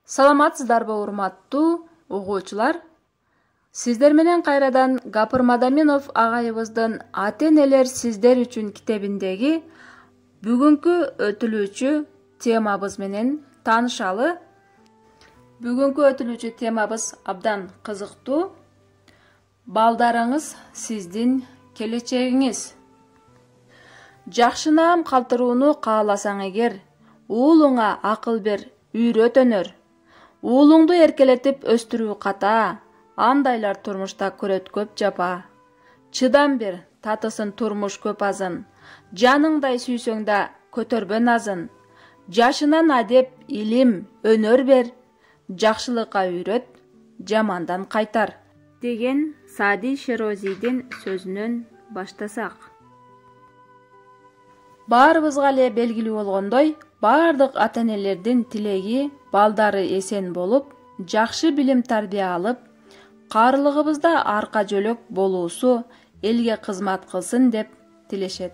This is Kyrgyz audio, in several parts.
Саламатсыздарбы урматтуу угуучулар? Сиздер менен кайрадан Гапыр Мадаминов агайыбыздын Ата-энелер сиздер үчүн китебиндеги бүгүнкү өтүлүүчү темабыз менен таанышалы. Бүгүнкү өтүлүүчү темабыз абдан кызыктуу. Балдарыңыз сиздин келечегиңиз. Жакшы наам калтырууну кааласаң эгер, уулуңа акыл бер, үйрөт өнөр. Уулуңду эркелетип өстүрүү ката, андайлар турмушта көрөт көп жапа. Чыдам бер, татысын турмуш көп азын, жаныңдай сүйсөң да көтөрбө назын. Жашынан адеп, илим, өнөр бер, жакшылыкка үйрөт, жамандан кайтар. Деген Саади Шерозидин сөзүнөн баштасак. Баарыбызга эле белгилүү болгондой, бардык ата-энелердин тилеги балдары эсен болуп, жакшы билим тарбия алып, каарылыгыбызда арка жөлөк болуусу, элге кызмат кылсын деп тилешет.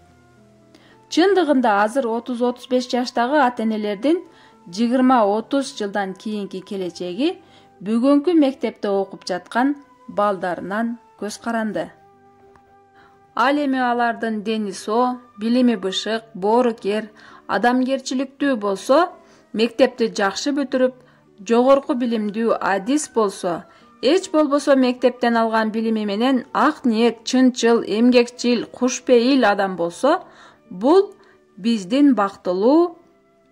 Чындыгында азыр 30-35 жаштагы ата-энелердин 20-30 жылдан кийинки келечеги бүгүнкү мектепте окуп жаткан балдарынан көз каранды. Ал эми алардын дени соо, билими бышык, боорукер, адамгерчиликтүү болсо, мектепти жакшы бүтүрүп, жогорку билимдүү адис болсо, эч болбосо мектептен алган билими менен ак ниет, чынчыл, эмгекчил, кушпейил адам болсо, бул биздин бактылуу,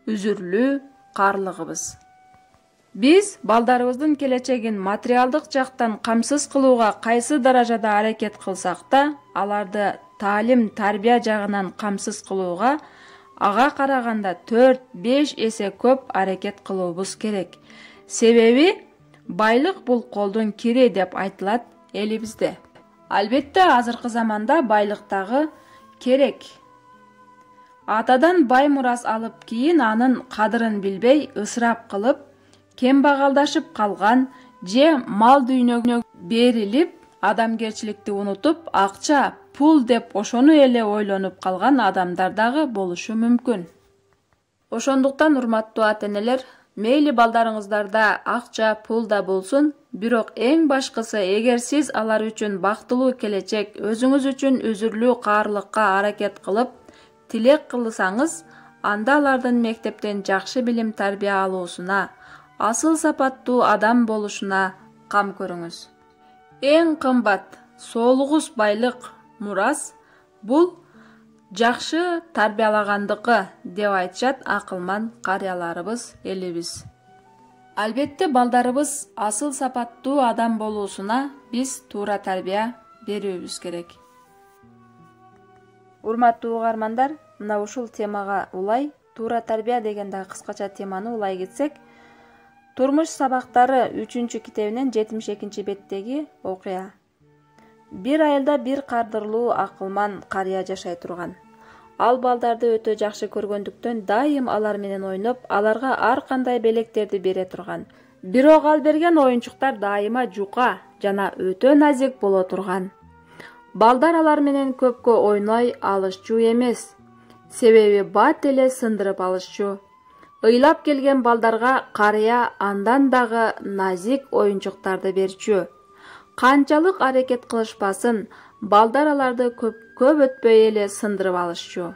үзүрлүү каарлыгыбыз. Биз балдарыбыздын келечегин материалдык жактан камсыз кылууга кайсы даражада аракет кылсак да, аларды таалим, тарбия жагынан камсыз кылууга ага караганда 4-5 эсе көп аракет кылуубуз керек. Себеби байлык бул колдун кири деп айтылат элибизде. Албетте азыркы заманда байлыктагы керек. Атадан бай мурас алып кийин анын кадырын билбей ысырап кылып, кембагалдашып калган же мал дүйнөгө берилип, адамгерчиликти унутуп, акча, пул деп ошону эле ойлонуп калган адамдар дагы болушу мүмкүн. Ошондуктан урматтуу ата-энелер, мейли балдарыңыздарда акча, пул да болсун, бирок эң башкысы эгер сиз алар үчүн бактылуу келечек, өзүңүз үчүн үзүрлүү каарлыкка аракет кылып, тилек кылсаңыз, анда алардын мектептен жакшы билим тарбия алуусуна, асыл сапаттуу адам болушуна кам көрүңүз. Эң кымбат, соолугус байлык, мурас бул жакшы тарбиялагандыкы деп айтышат акылман карыяларыбыз, элибиз. Албетте балдарыбыз асыл сапаттуу адам болуусуна биз туура тарбия берүүбүз керек. Урматтуу угармандар, мына ушул темага улай, туура тарбия деген дагы кыскача теманы улай кетсек, Турмуш сабактары 3-чү китебинен 72-чи беттеги окуя. Бир айылда бир кардырлуу акылман карыя жашай турган. Ал балдарды өтө жакшы көргөндүктөн дайым алар менен ойноп, аларга ар кандай белектерди бере турган. Бирок ал берген оюнчуктар дайыма жука жана өтө назик боло турган. Балдар алар менен көпкө ойной алышчу эмес. Себеби бат эле сындырып алышчу. Ыйлап келген балдарга карыя андан дагы назик оюнчуктарды берчү. Канчалык аракет кылышпасын, балдар аларды көп өтпөй эле сындырып алышчу.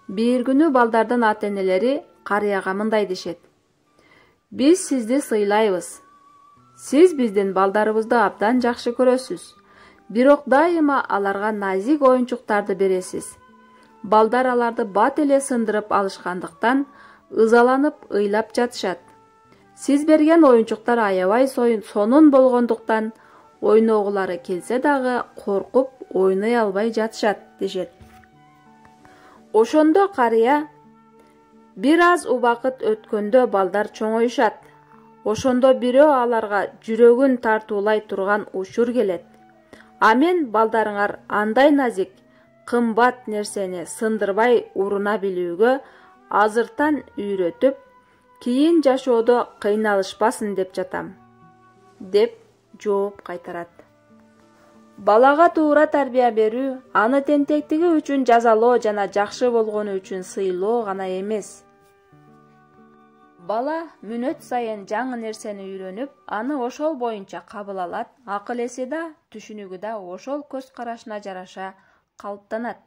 Бир күнү балдардын ата-энелери карыяга мындай дешет: "Биз сизди сыйлайбыз. Сиз биздин балдарыбызды абдан жакшы көрөсүз. Бирок дайыма аларга назик оюнчуктарды бересиз. Балдар аларды бат эле сындырып алышкандыктан ызаланып ыйлап жатышат. Сиз берген оюнчуктар аябай сонун болгондуктан ойногулары келсе дагы коркуп ойной албай жатышат" дешет. Ошондо карыя: "Бир аз убакыт өткөндө балдар чоңоюшат. Ошондо бирөө аларга жүрөгүн тартуулай турган учур келет. А мен балдарыңар андай назик, кымбат нерсени сындырбай уруна билүүгө азыртан үйрөтүп, кийин жашоодо кыйналышпасын деп жатам" деп жооп кайтарат. Балага туура тарбия берүү аны тентектиги үчүн жазалоо жана жакшы болгону үчүн сыйлоо гана эмес. Бала мүнөт сайын жаңы нерсени үйрөнүп, аны ошол боюнча кабыл алат, акыл эси да, түшүнүгү да ошол көз карашына жараша калыптанат.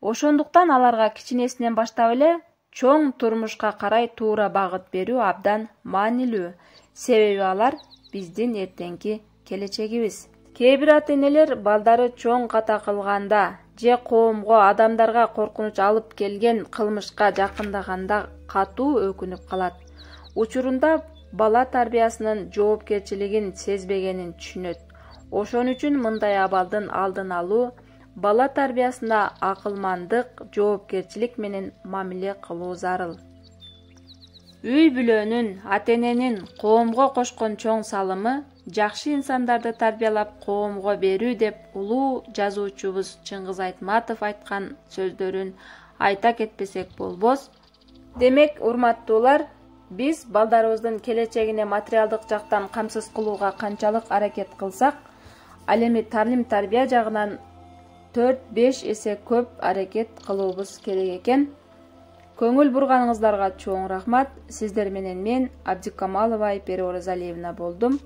Ошондуктан аларга кичинесинен баштап эле чоң турмушка карай туура багыт берүү абдан маанилүү. Себеби алар биздин эртеңки келечегибиз. Кээ бир ата-энелер балдары чоң ката кылганда же коомго, адамдарга коркунуч алып келген кылмышка жакындаганда катуу өкүнүп калат. Учурунда бала тарбиясынын жоопкерчилигин сезбегенин түшүнөт. Ошон үчүн мындай абалдын алдын алуу, бала тарбиясына акылмандык, жоопкерчилик менен мамиле кылуу зарыл. Үй бүлөнүн, ата-эненин коомго кошкон чоң салымы жакшы инсандарды тарбиялап коомго берүү деп улуу жазуучубуз Чыңгыз Айтматов айткан сөздөрүн айта кетпесек болбос. Демек, урматтуулар, биз балдарыбыздын келечегине материалдык жактан камсыз кылууга канчалык аракет кылсак, ал эми таалим-тарбия жагынан 4-5 эсе көп аракет кылуубуз керек экен. Көңүл бурганыңыздарга чоң рахмат. Сиздер менен мен, Абдикамалова Айпери Оразалиевна болдум.